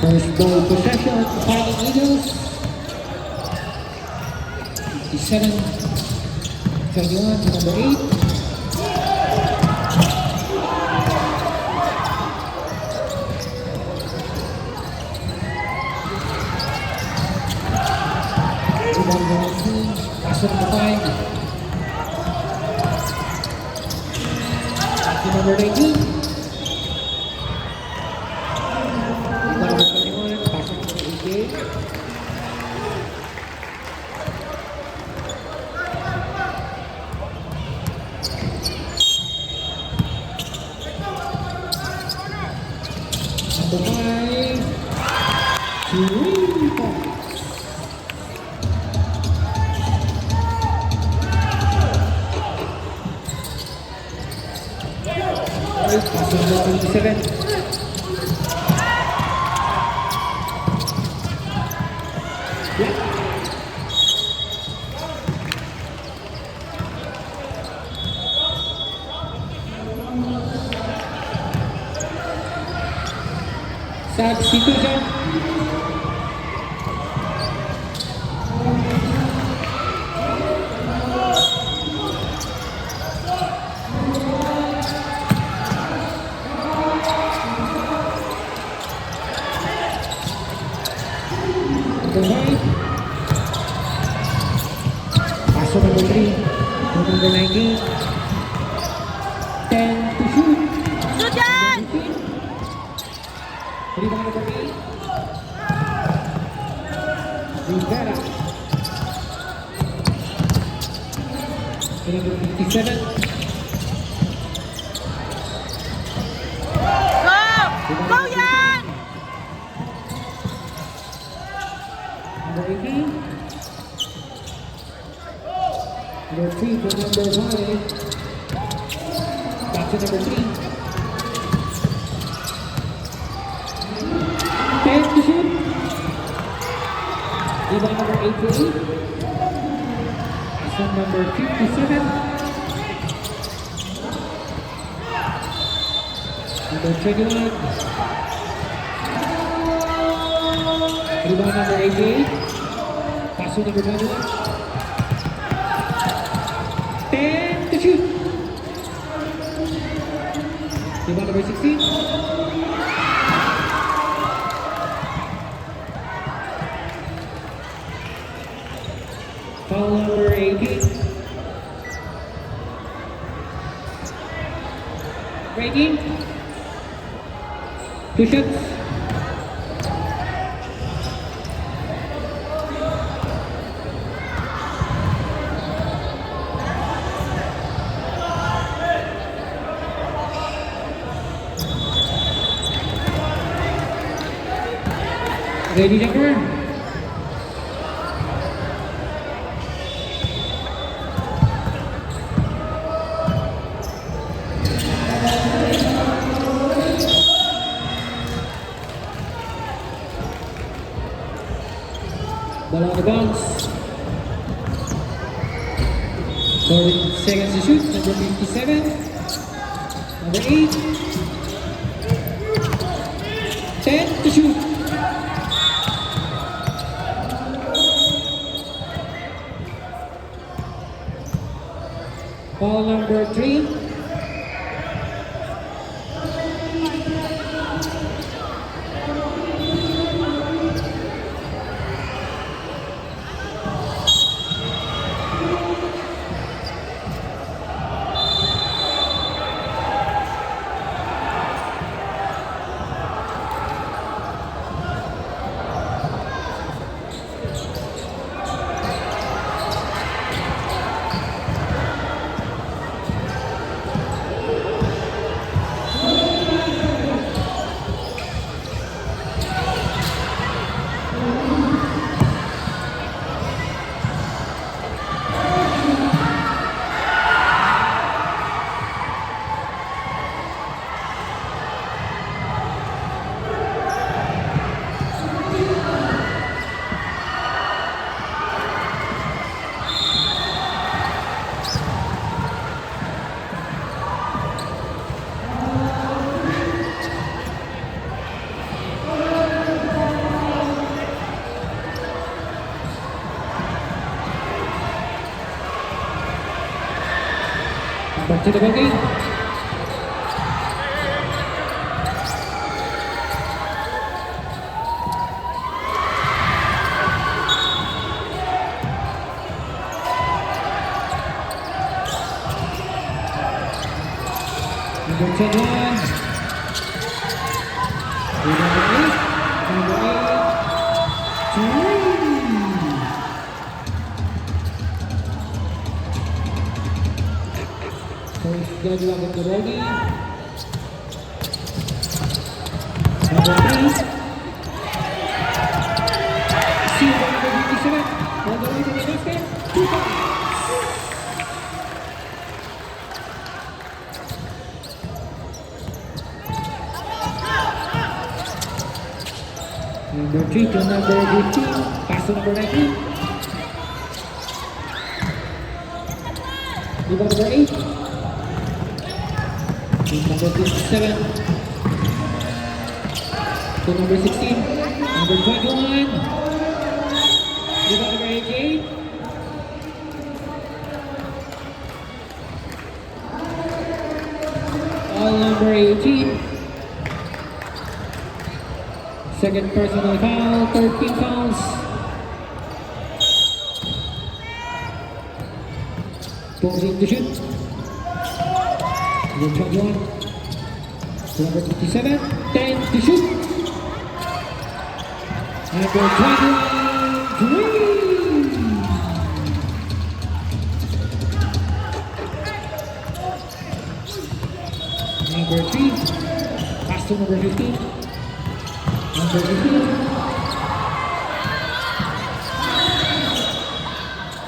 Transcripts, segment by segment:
First ball possession, Fighting Eagles. 57-21 to number 8. Rebound number 19, pass to number 5. To number 19. Rebound number 21, pass to number 88. Number 5, 3 points. Pass to number 27. Yeah. Substitution. Number 5. Pass to number 3. To number 19. 10 to shoot. Shoot yan! Rebound number 8. Rivera. To number 57. Go! Go yan! Number 18. Number 3 to number 5. Back to number 3. 10 to shoot. Rebound number 88. Pass on number 57. Number 21. Rebound number 88. Pass on number 21. 10 to shoot. Rebound number 16. Foul number 18. Breaking. 2 shots. Ready, jumper? Ball on the bounce. 40 seconds to shoot. Number 57. Number 8. 10 to shoot. Ball number 3. Back to the ball game. Number 10, 1. Number 8, 3. First graduate of the bogey. Number 3. Silver number 57. All the way to the basket. 2 points. Number 3 to number 15. Pass to number 19. Rebound number 8. To number 57. To number 16. Number 21. Rebound number 88. All number 18. Second personal foul, 13 fouls. Posing to shoot. Number 21. To number 57. 10 to shoot. Number 21. 3. Number 3. Pass to number 15. Number 15.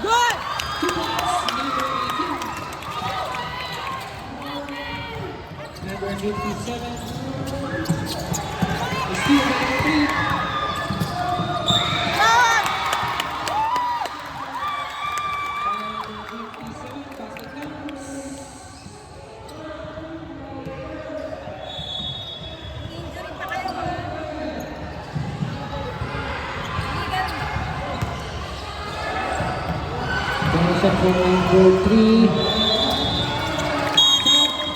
Good. 2 points. Number 18. Number 57. The steal by number 3. Down. Number 57. Basket counts. Injury pa kayo. Donation from number 3.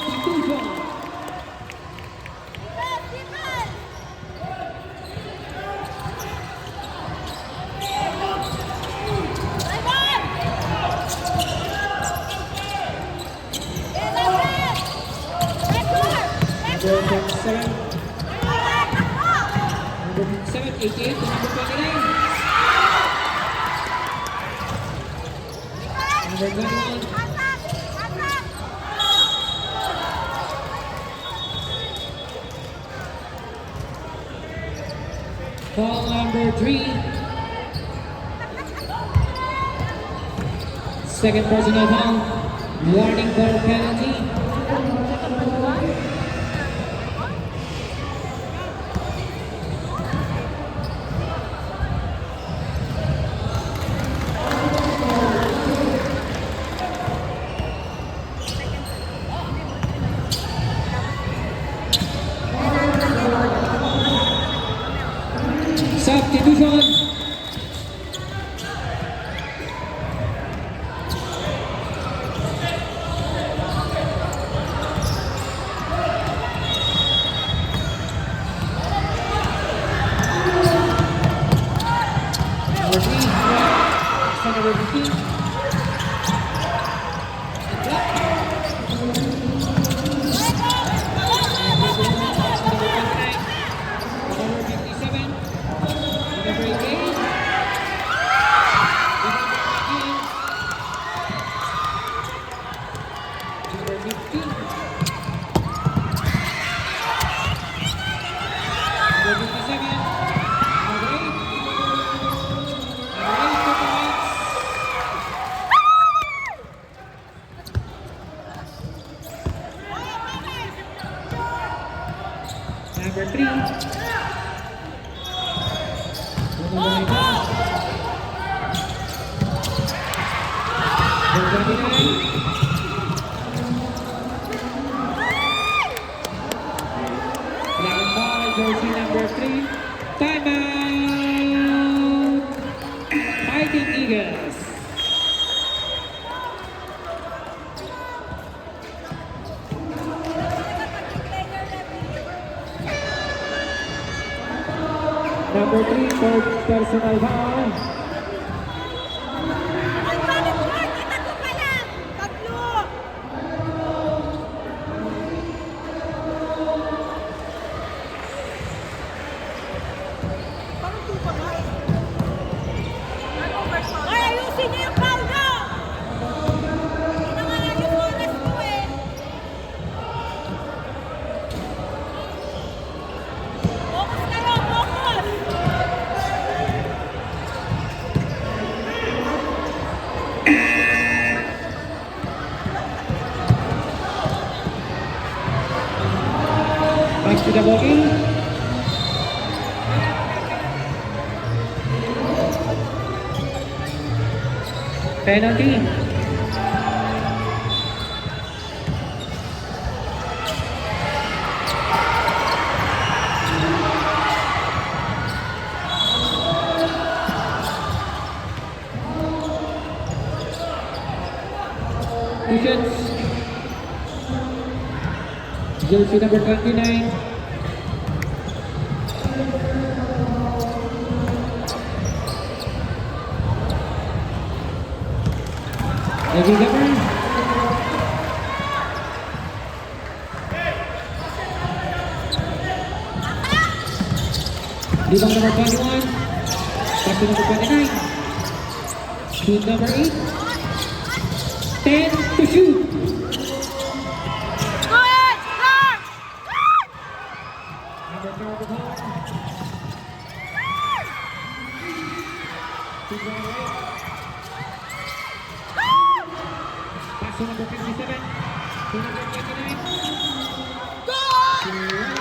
Substitution. Number 27. Number 7, 88 to number 29. Number 21. Foul number 3. Second personal foul. Warning ball penalty. Substitution. Number 3, number 15. Number 57. Number 88. Number 15. Number 57. Number 8. Number 3. Number 29. Black ball, jersey number 3. Timeout! Fighting Eagles. number 3, third personal foul. Ay, balik ko! Tatlo pa lang! Tatlo! Parang two pa nga. Ay, ayusin niyo yung foul niyo! Hindi na nga lang yung oras ko eh. Focus kayo! Focus! Back to the ball game. Penalty. Two shots. Jersey number 29. Lagi gambar. Libang number 21. Captain number 29. Shoot number 8. 10 to shoot. Good! Good! Number 12 ball. Shoot number 8. Pass to number 57. To number 29. Good!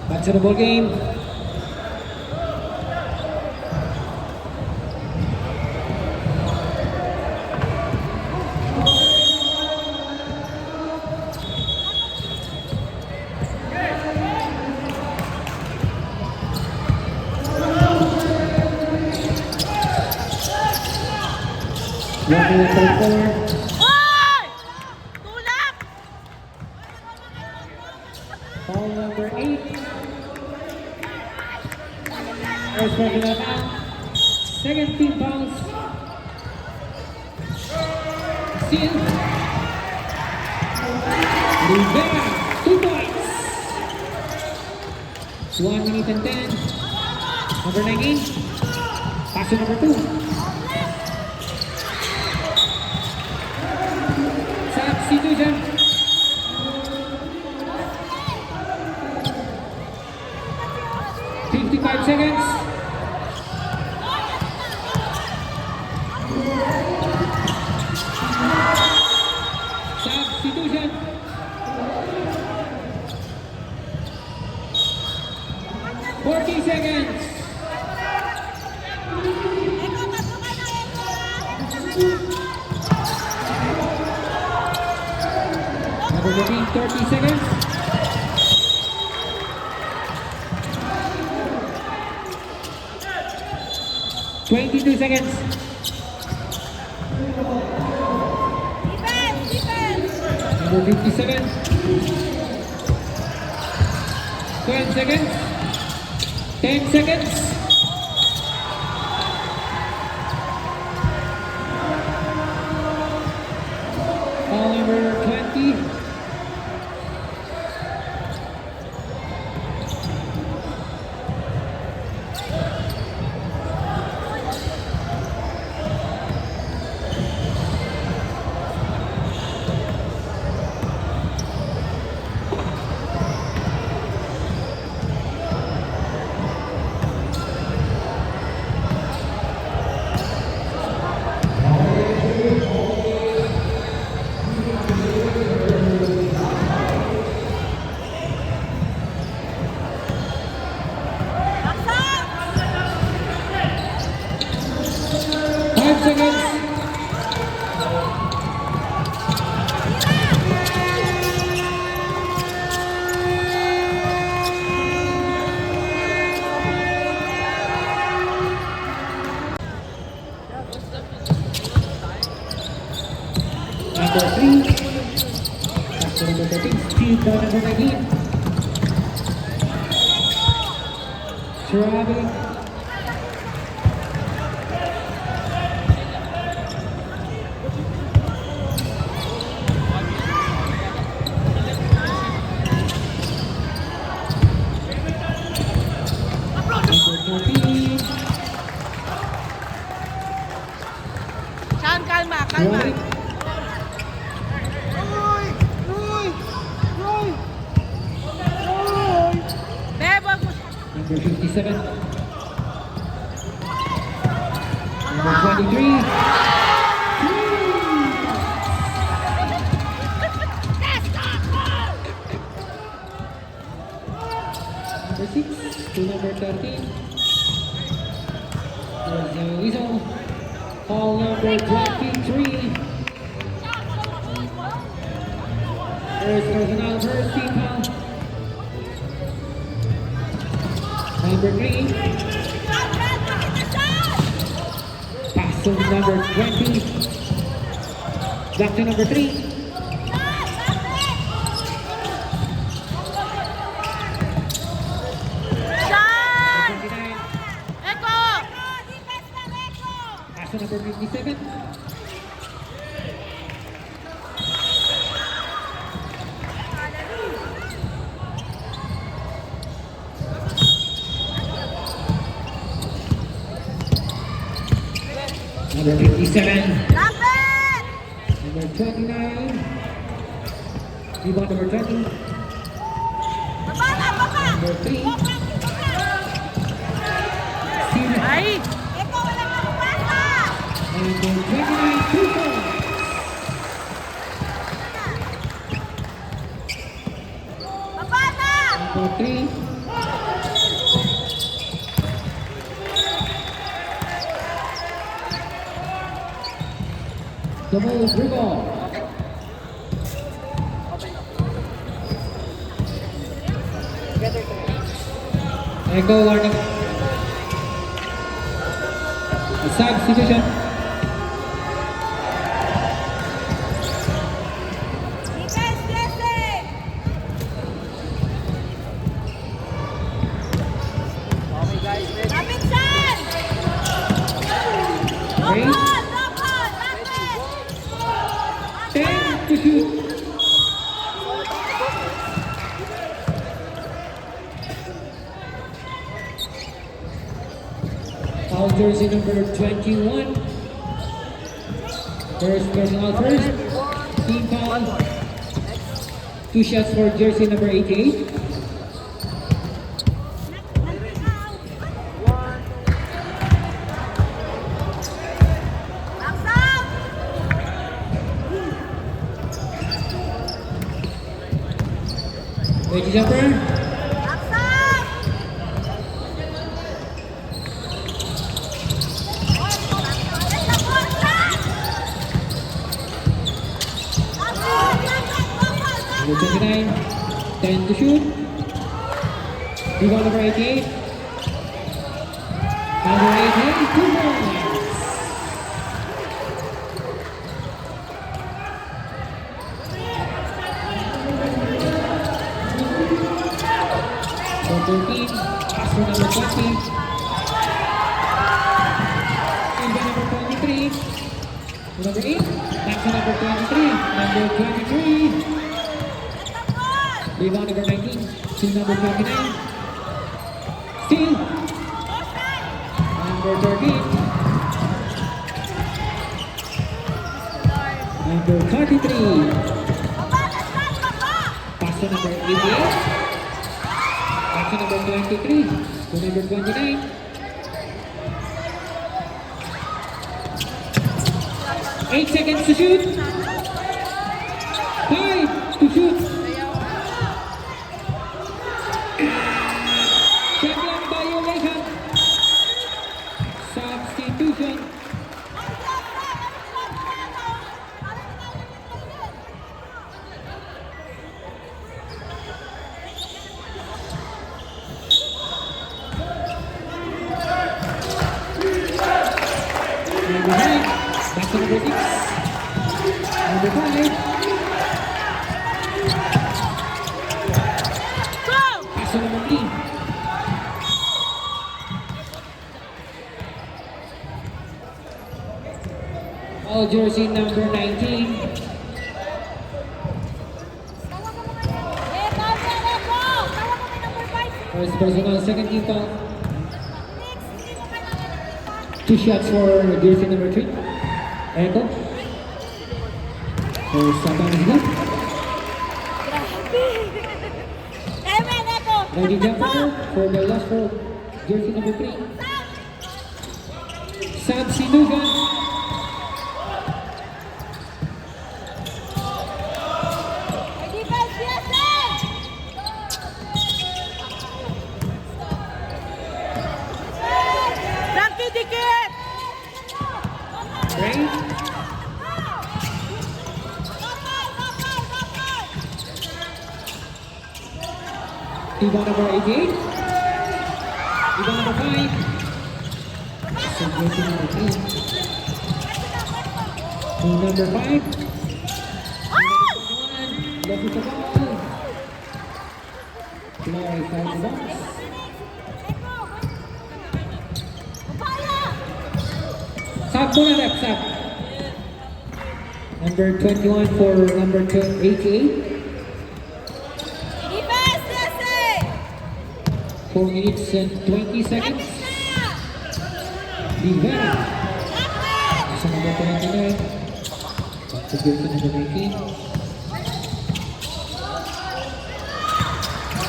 Back to the ball game. One minute 34. Hoy! Tulak! Foul number 8. First personal foul. Second team fouls. Steal. Rivera, 2 points. 1 minute and 10. Number 19. Pass to number 2. Substitution. Fifty-five seconds. Substitution. 40 seconds. Eko, tatlo ka na, Eko! Number 13, 30 seconds. $22 seconds. Defense! Defense! Number 57. 12 seconds. 10 seconds. Foul number 20. Baksak! 5 seconds. Number 3. Back to number 13. Steve ball number 19. Travis. Number 14. Sean, kalma, kalma. Travis. Bebo, Number 57. Number 23. Number 6 to number 13. There's the whistle. Foul number 23. First personal, first team foul. Number 3. Pass to number 20. Back to number 3. Sean! 29. Eko! Pass to number 57. Number 57. Lapit! Number 29. Rebound number 20. Baba na, baba! Number 3. Steve. Ay! Eko, wala kang pasa! Number 29. 2 points. Baba na! Number 3. Double dribble. Echo warning. Substitution. Defense blessing! Lapit, Sean! No Okay. ball, no ball, lapit! 10 to shoot. Foul jersey number 21. First personal first. Team foul. 2 shots for jersey number 88. Baksak! Ready jumper. Baksak! Let the ball fly! Number 29. 10 to shoot. Rebound number 88. Number 88. 2 points. 13. Pass to number 20. Silva number 23. Number 8. Back to number 23. Number 23. Rebound number 19. To number 29. Steal. Number 13. Number 33. Pass to number 88. Back to number 23. To number 29. 8 seconds to shoot. 5 to shoot. Champion violation. Substitution. Number 9. Back to number 6. Number 5. Pass to number 3. All jersey number 19. First personal, second team foul. 2 shots for jersey number 3. Echo. For Saban Isla. Ready jumper for the last for jersey number 3. Substitution. Dikit! Right. Rebound number 88. Rebound number 5. So jersey number 3. To number 5. Left with the ball. Clarifies the box. Sab muna rep, sab. Number 21 for number 88. 4 minutes and 20 seconds. Rivera. Sa number 29. Back to jersey number 19.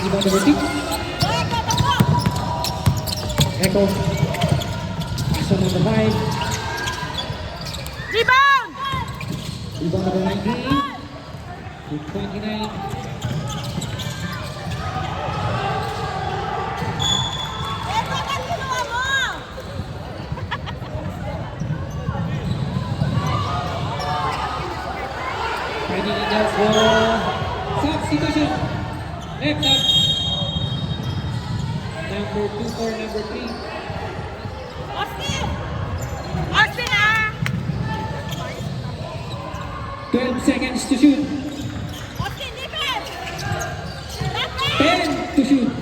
Rebound number 6. Echo. Sa number 5. Rebound! Rebound number 19. With 29. Ready now for substitution. Left side. Number 2 for number 3. Austin! Austin ah! 12 seconds to shoot. Austin, defense! 10 to shoot.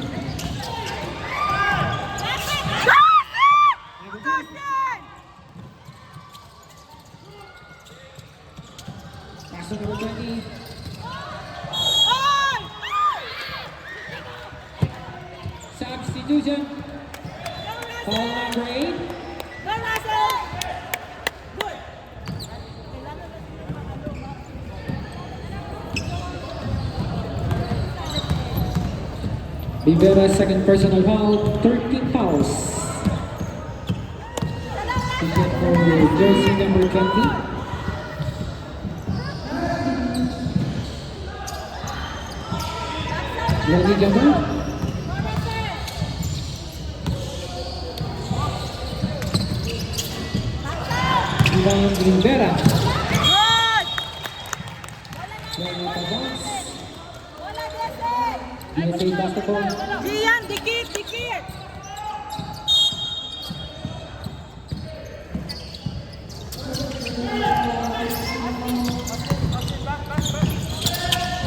Pass to number 20. Substitution. Foul number 8. Rivera second personal foul, 13 fouls. Ticket for jersey number 20. Ready jumper. Rebound Rivera. One out of bounds. USA basketball. Diyan, dikit, dikit!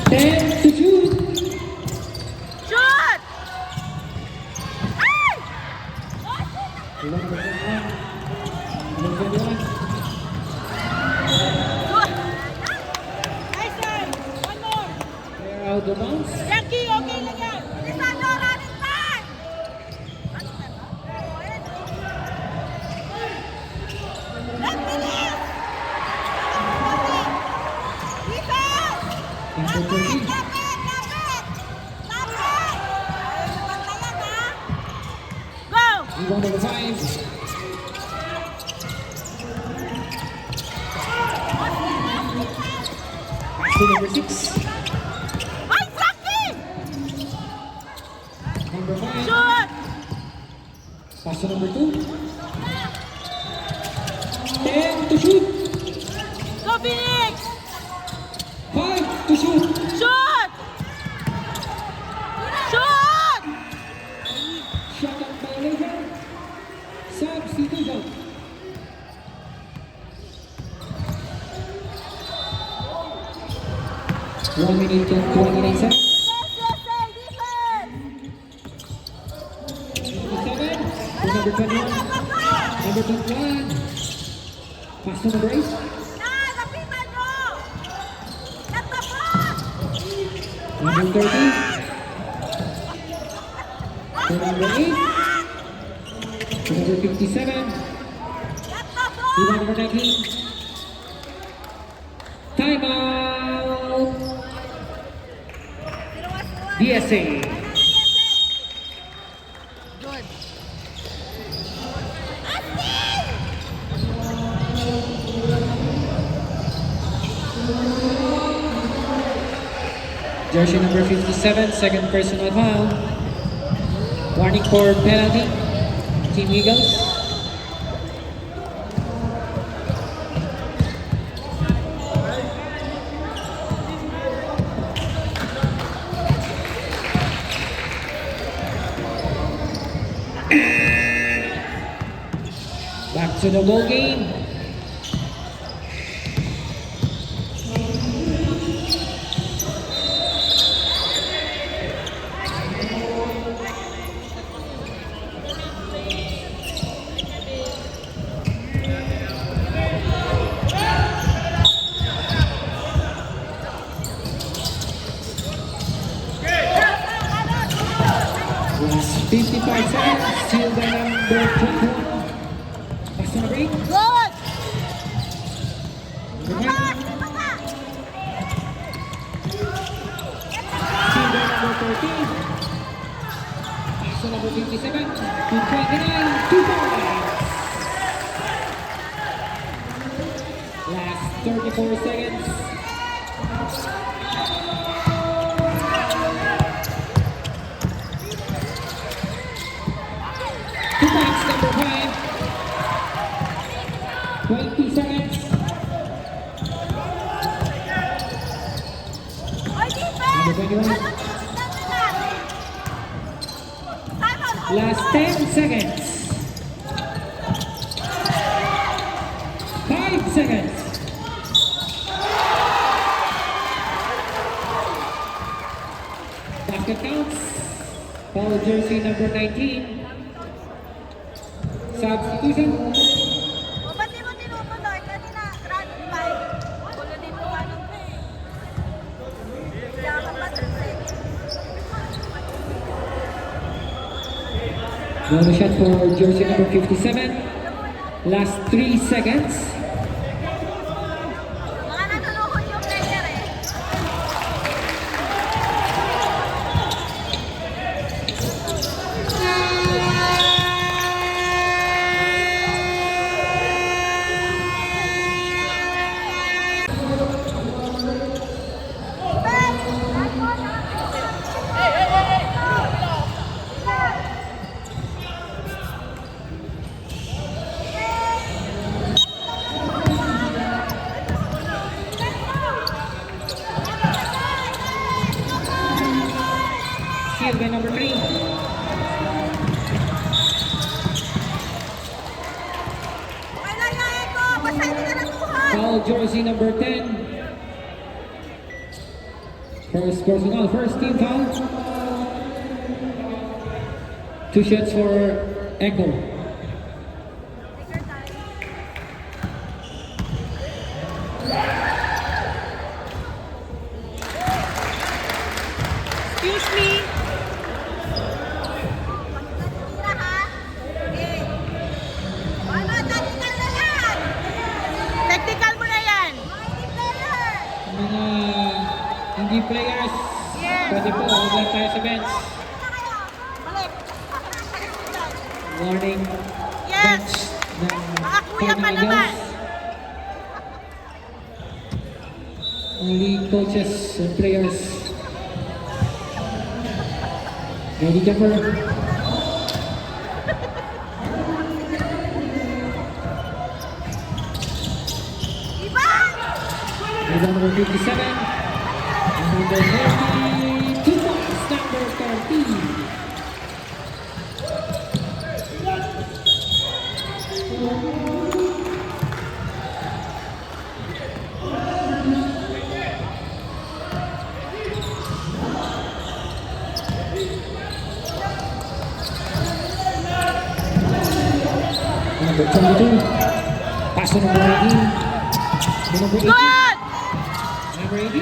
10 to shoot. Shoot! out of bounds. Jackie, okay lang yan. Lisando, running time. Let's finish. Defense. Number 13. Lapit. Ayun, bantayan, ha? Go. Rebound number 5. Pass to number 6. Ay, Jackie. Number 5. Shoot. Pass to number 2. 10 to shoot. Go, Phoenix. 5 to shoot. Shoot. Shoot. Shot on violation. Substitution. One minute and 29 seconds. Defense. 7 to number 21. Number 21. Pass to number 8. Lapitan nyo. Natapos. Number 13. To number 8. To number 57. Natapos. To number 19. Timeout. DSA. Good. Jersey number 57, second personal foul. Warning for penalty. Team Eagles. Back to the ball game. Last 55 seconds. Still by number 21. Pass to number 8. Good. Number 9. Still by number 13. Pass to number 57. To 29. 2 points. Last 34 seconds. Two points, number 5. 20 seconds. Oy, defense. Number 21. Simon, Last 10 seconds. 5 seconds. Basket counts. Foul jersey number 19. Substitution. O, ba't di mo tinutuloy? Kanina, running by. Wala din mo ano. Yaman pa Another shot for jersey number 57. Last 3 seconds. Mga natunuhod yung player eh. Sealed by number 3. Okay lang yan ko. Basta hindi ka natuhan. Foul jersey number 10. First personal, first team foul. 2 shots for Echo. MD players. Yes. Pwede po, huwag lang tayo sa bench. Balik. Warning Yes. bench ng Mga kuya pa Cardinal naman. Eagles. Only coaches and players. Ready, jumper. Ivan! Rebound number 57. And number 30. 2 points, number 30. Number 22. Pass to number 18. To number 18. Good! Number 18.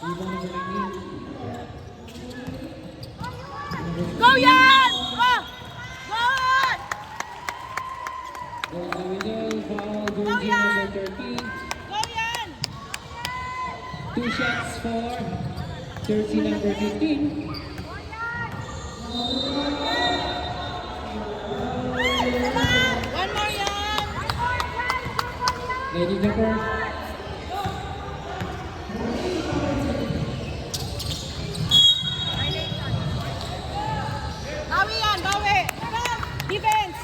Rebound number 19. Go yan! Oh! Good! There's the whistle. Foul. Go Jersey yan! number 13. Go yan! 2 shots for jersey number 15. One more yan! Lady jumper. Bawi yan, bawi! Defense!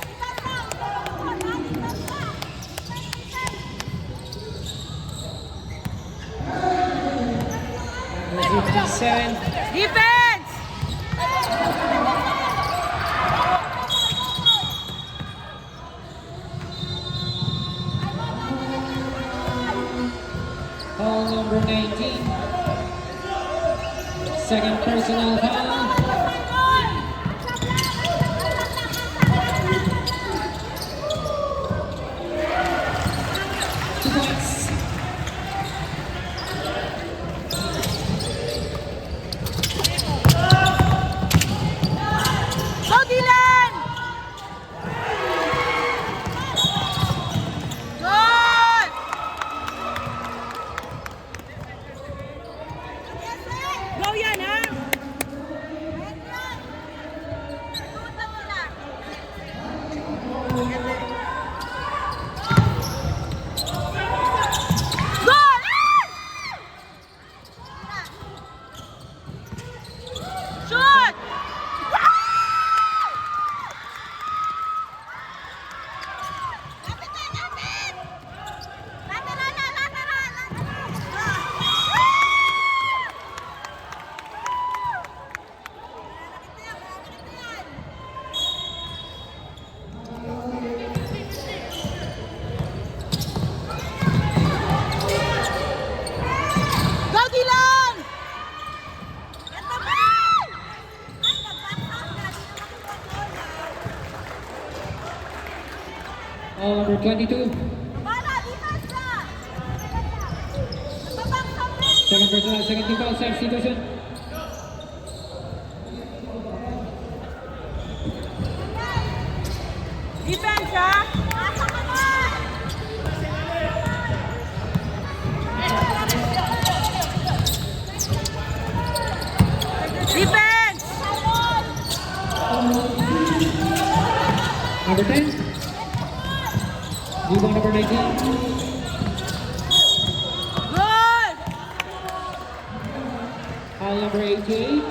Number 57. Defense! Foul number 19. Second personal foul. Two points. Go Dylan! Good! Go yan ha! Good! Shoot! Lapit na, lapit! Lateral na, lateral! Go Dylan! Yan naman! Ay, nag-back na. Foul number 22. Bala, defense na! Nagbaback something! Second personal, second team foul, substitution. Defense ha! Nasa ka na! Defense! Number 10. Rebound number 19. Good! Foul number 88.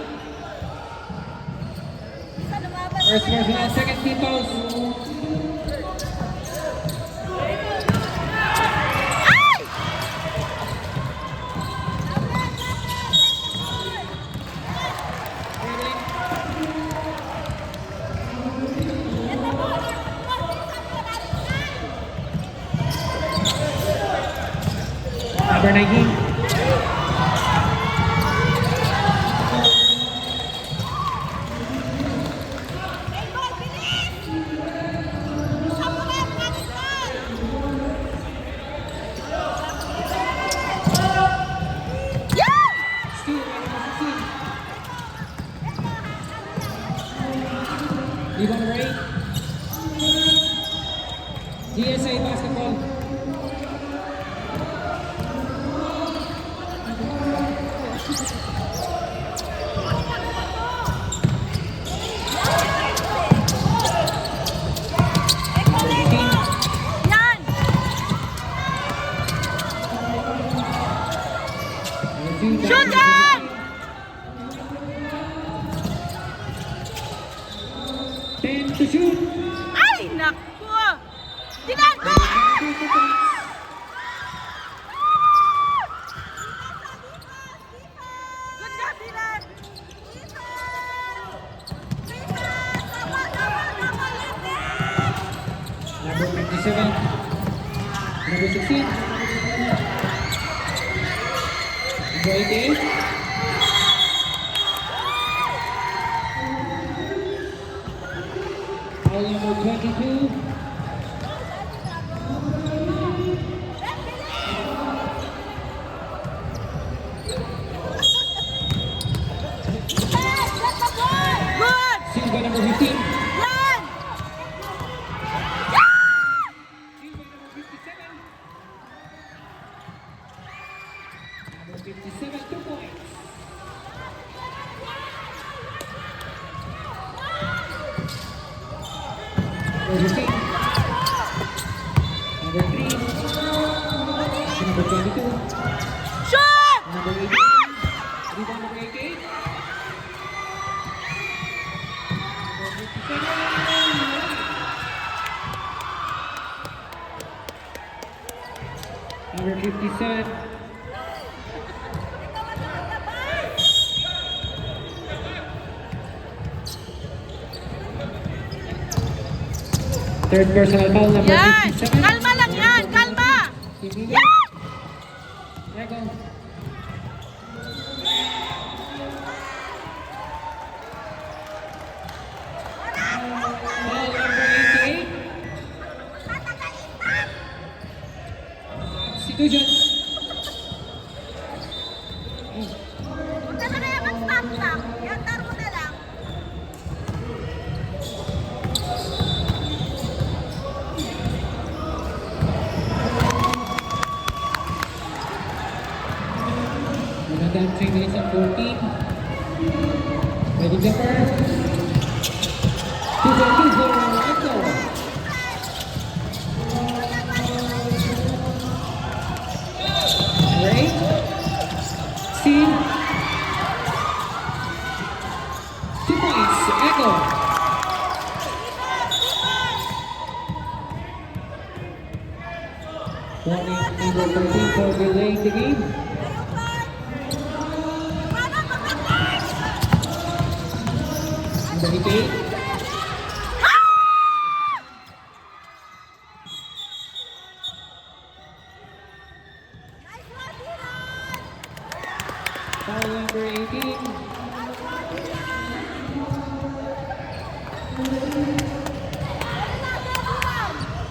Isa lumaban. First personal, second team fouls. Ay! Number 19. Baseball, bilis! Isa mo na, kapit na! Yan! Steal by number 16. Rebound number 8. DSA basketball. 2. Shoot them! 10 to shoot. Ay, naku! Dilan! Good job, Dilan! Number 57. Number 16. Number 88. Foul number 22. Good! Steal by number 15. Steal Yan! by number 57. Number 57, 2 points. Number 15. Number 3. Number 22. Shoot! Number 18. Rebound number 88. Number 57. Third personal foul number Yan! 57. Kalma lang yan! Kalma! Yan! Yan! There go. Foul number 88. Substitution. Punta na kayo mag-stop lang. Yan, taro na lang. Magandang 3 minutes and 14. Ready jumper. 2-0, Echo. Number 8. Steal. 2 points, Echo. Warning number 13 for delaying the game. Number 88. Foul number 18.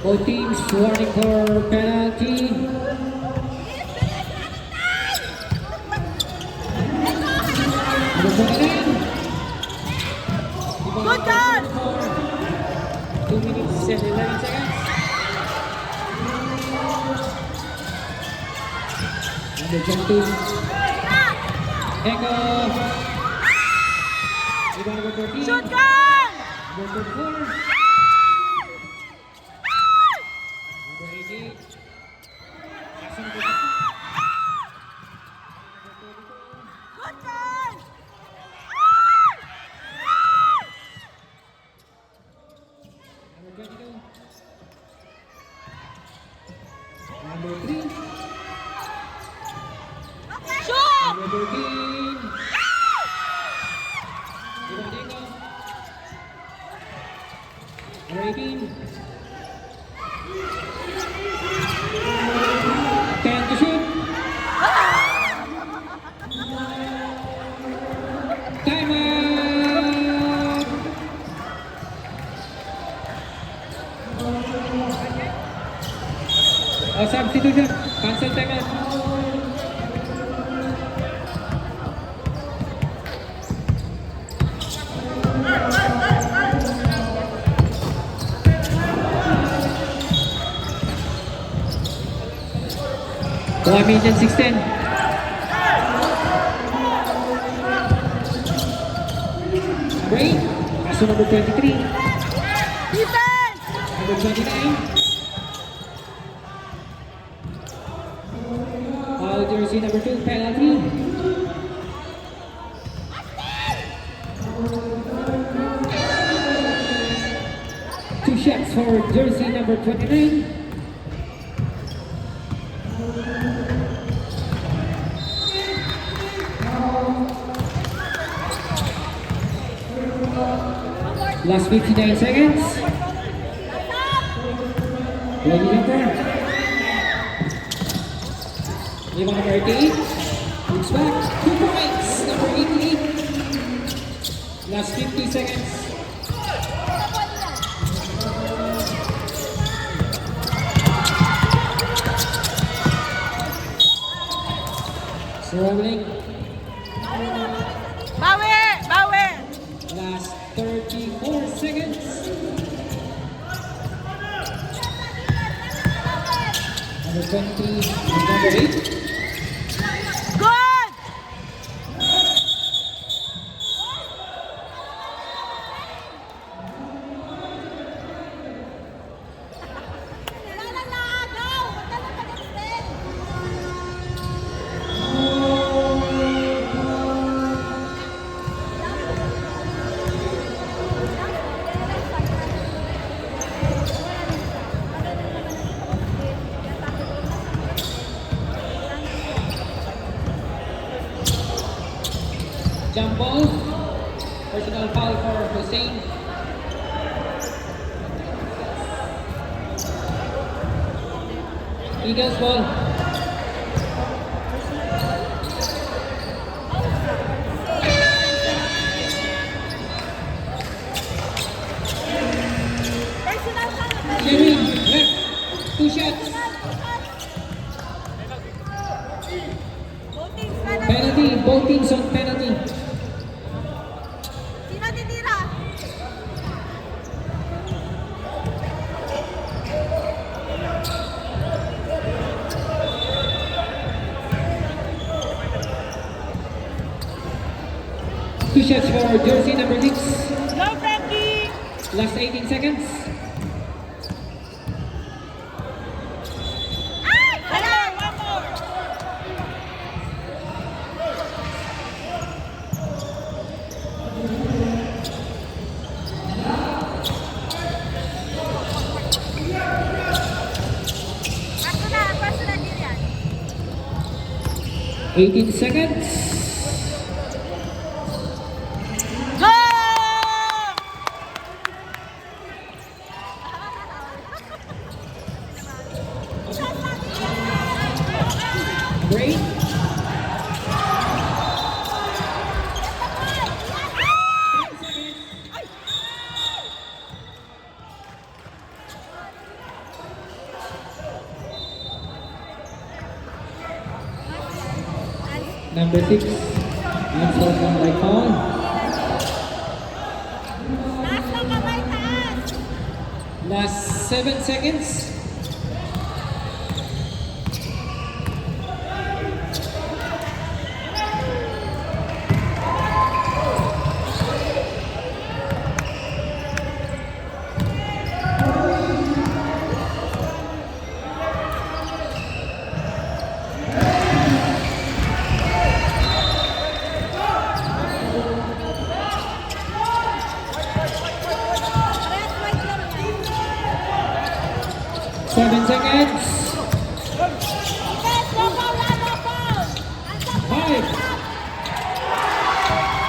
Both teams warning for penalty. Number 29. Good job! 2 minutes and 11 seconds. Number 22. Echo. Rebound number 14. Shoot gun! Number 34. Number 88. Jackson number 50. Good gun! Number 22. Number 3. Shoot! Number 13. Rebound Echo. Number 18. 10 to shoot. Time out. Oh, substitution. Cancel time out. One minute and 16. Number 8. Kaso number 23. Defense! Number 29. Foul jersey number 2, penalty. for jersey number 29. Last 59 seconds. Ready number. Rebound number 88. Looks back. 2 points. Number 88. Last 50 seconds. Rolling. Bawi! Bawi! Last 34 seconds. Number 20 and number 8. Good! Nalalagaw! Huwag ka lang mag-extend! Jump ball. Personal foul for Hussein. Eagles ball. Personal foul! Kevin, left. 2 shots. Both teams na Penalty. Both teams on penalty. Sino titira? Two shots for jersey number 6. Go, Frankie! Last 18 seconds. Ay! Hello! One more! Paso na din yan. 18 seconds. Go! Break. Number 6. Answer from by foul. Taas ng kamay, taas! Last 7 seconds. Parehas white lang yan. 7 seconds. Yes, no foul, no foul! Ang top, 5.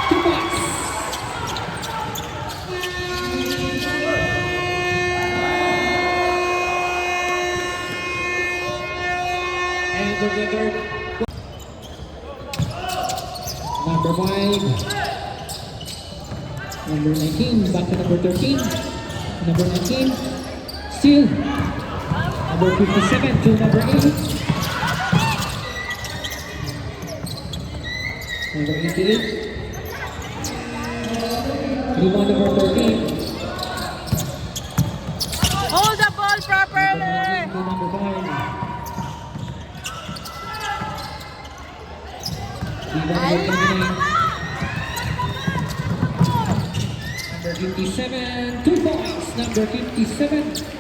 2 points. And for the third. Number 5. Number 19. Back to number 13. Number 19. Steal. Number 57 to number 8. Number 88. Rebound number 13. Hold the ball properly! To number 5. Rebound number 29. Number 57. 2 points. Number 57.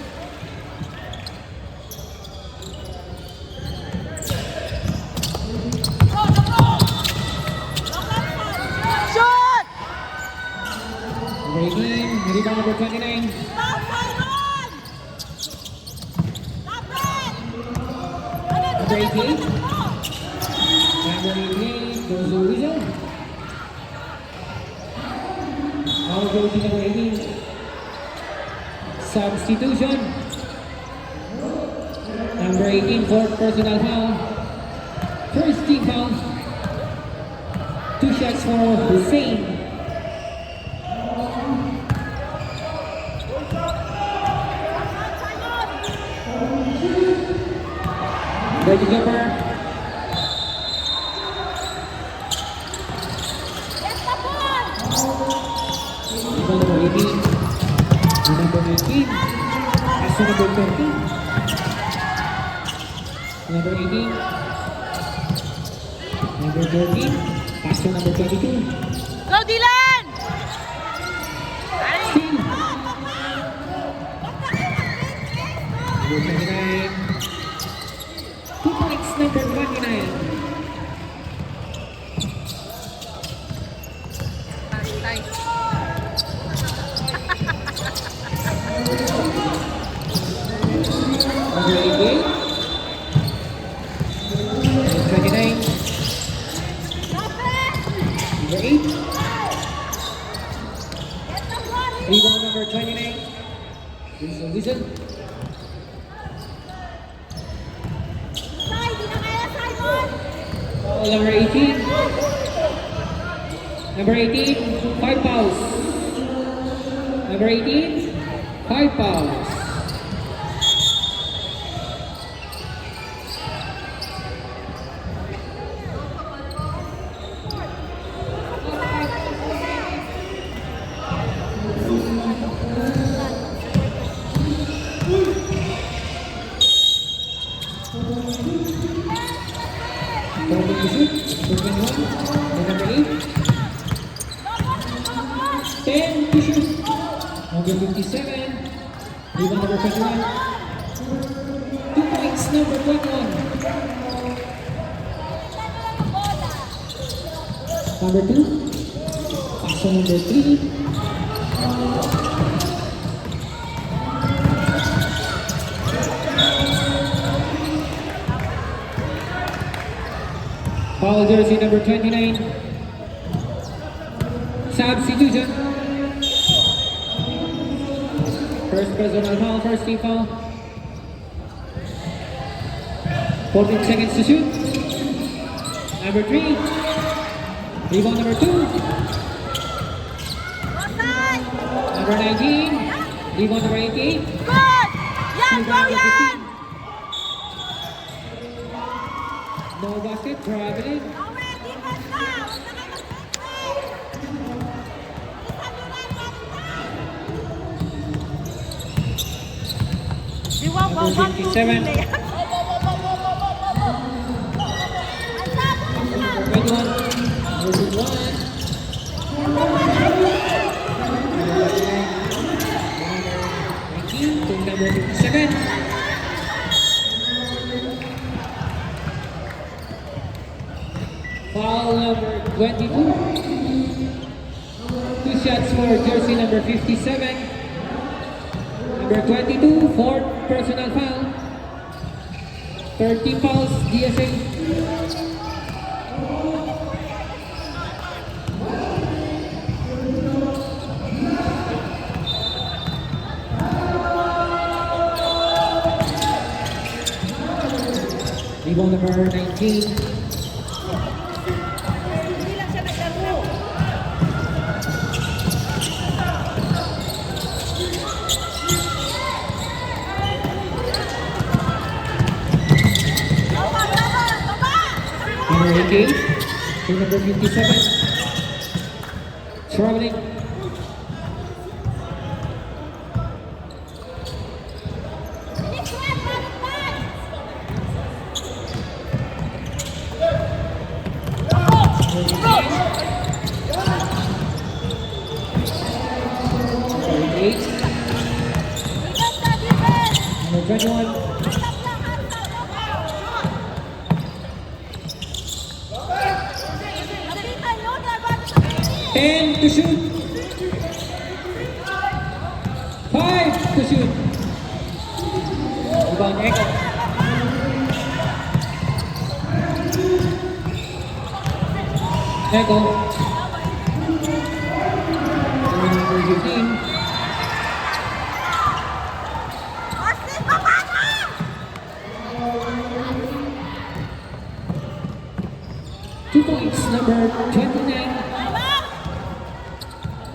Shoot! Number 18. Rebound number 29. Stop, Simon! Number 88. Number 88 goes to whistle. Foul goes to number 18. Substitution. Number 18 for personal foul. First team foul. 2 shots for Hussein. Ready jumper. Number 18. Number 19. Pass to number 20. Number 18. Number 13. Pass to number 22. Go, Dylan! Steal. Number 29. 2 points, number 29. Number 88. Number 29. Number 8. Rebound number 29. Whistle. Foul number 18. Number 18, 5 fouls. Number 18, 5 fouls. Number 8. 10 to shoot. Number 57. Rebound number 21. 2 points, number 21. Number 2. Pass to number 3. Foul jersey number 29. Substitution. First personal foul, first team foul. 14 seconds to shoot. Number 3. Rebound number 2. Number 19. Rebound number 88. Good! Yan, go yan! No basket, traveling. Away, defense na! Huwag na kayo mag-defense! Di ba, Number 57. Number 21. Number 19 to number 57. Foul number 22. 2 shots for jersey number 57. Number 22, 4th personal foul. 30 fouls, DSA. Rebound number 19. Hindi lang siya naglaro. Number 88 to number 57. Traveling. Number 21. And to shoot. 5 to shoot. Rebound Echo. Echo. Number 15. Austin, papano? 2 points, number 29. Tama!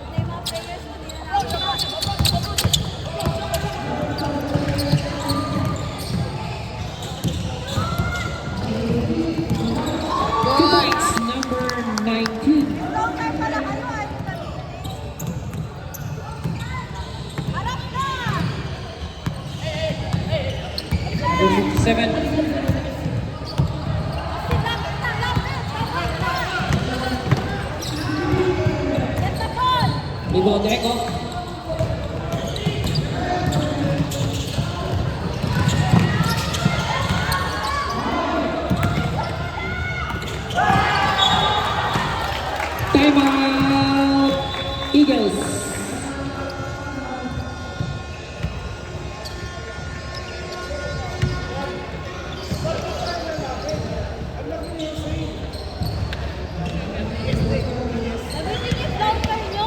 Hindi, mga players mo, hindi na Two points, number 19. Long time pala kayo, harap na! Number 57. Austin, lapit na, lapit! Lapit na! Get the ball! Rebound, Echo. Timeout, Eagles. Nabibigit lang kayo!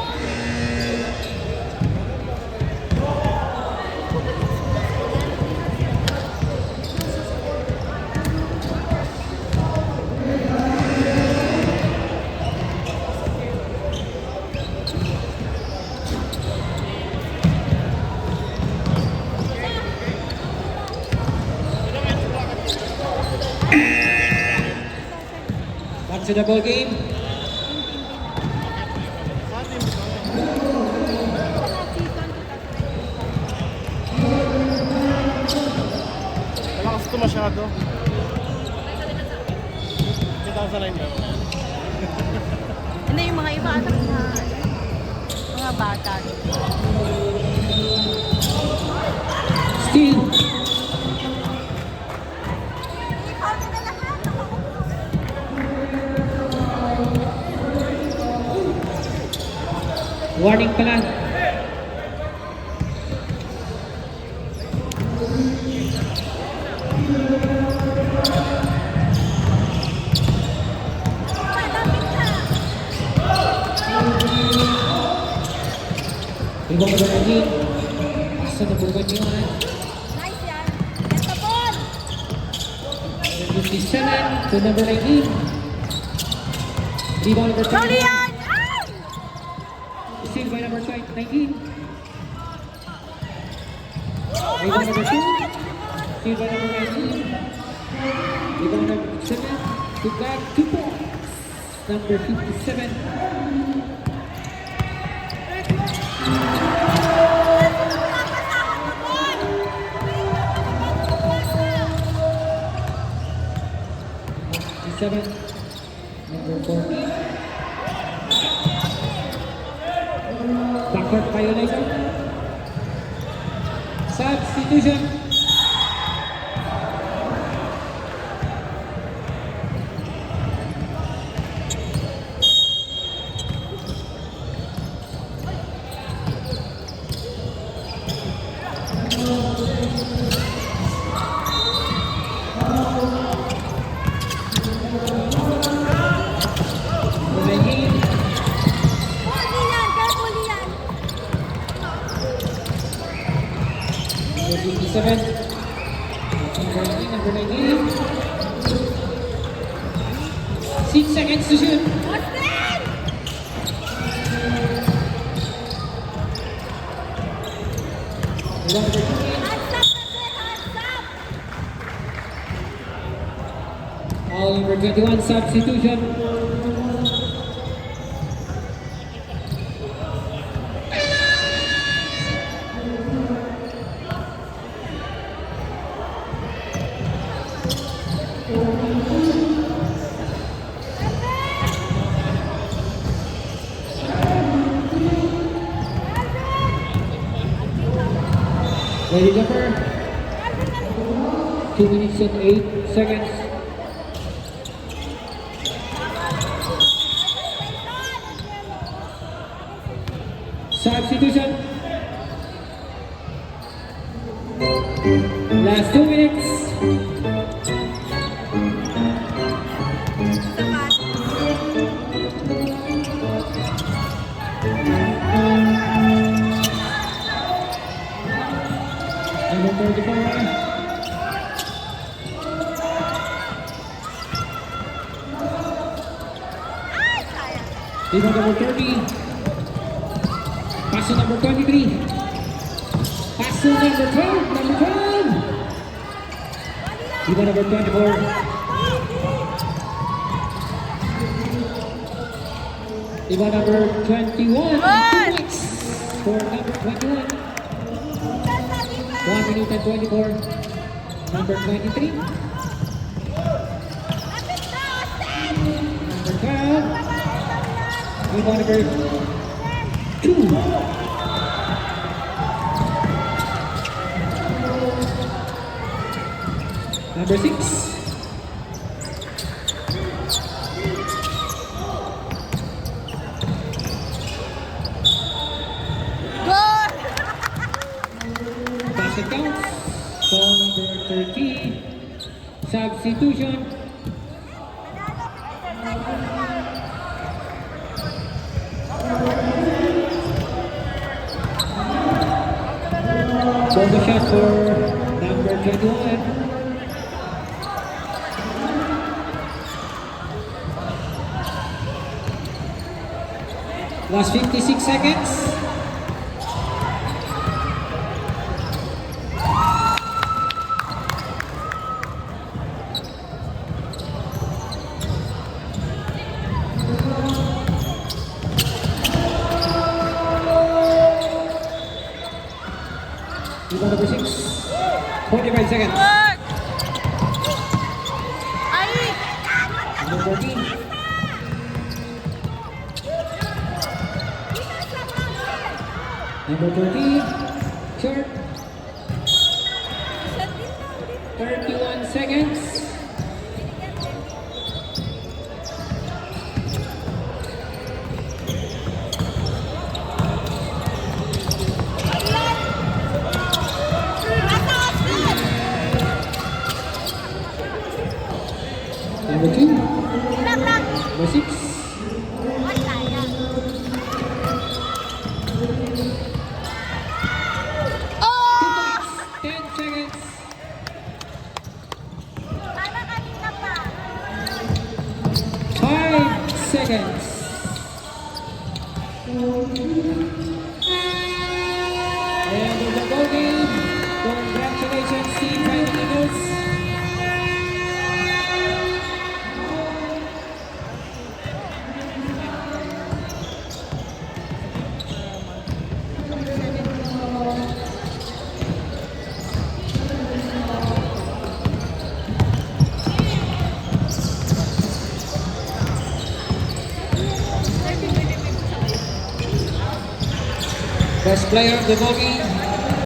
Back to the ball game. Malakas ito masyado. 2009 ba? Hindi, yung mga iba, anak na, mga bata. Steal. Warning pala. Rebound, number 19. Sa number 21. Nice yan. Get the ball! Number 57 to number 19. Rebound, number 21. Slowly yan! Ay! Steal by number 19. Rebound, number 2. Steal by number 19. Rebound, number 7. To back 2 points. Number 57. Seven, number 14. Backward violation. Substitution. Remaining. Carefully yan! Carefully yan! Number 57. Number 19. 6 seconds to shoot. Austin! Number 20. Hands up, Austin! Hands up! All number 21 substitution. Ready, jumper? 2 minutes and 8 seconds. Substitution. Last 2 minutes. Sapat. Rebound number 30. Pass to number 23. Pass to number 12. Number 12. Rebound number 24. Rebound number 21. 2 points for number 21. 1 minute and 24. Number 23. Number 12. Rebound number 2. Number 6. Good! Basket counts. Foul number 13. Substitution. Bonus shot for number 21. Last 56 seconds. Rebound number 6. 45 seconds. Work! Ay! Number 14. Number 13. Short. 31 seconds. Number 2. Number 6. Oh! 10 seconds. Para kanina pa. 5 seconds. And in the ball game, congratulations Team Fighting Eagles. Best player of the ball game,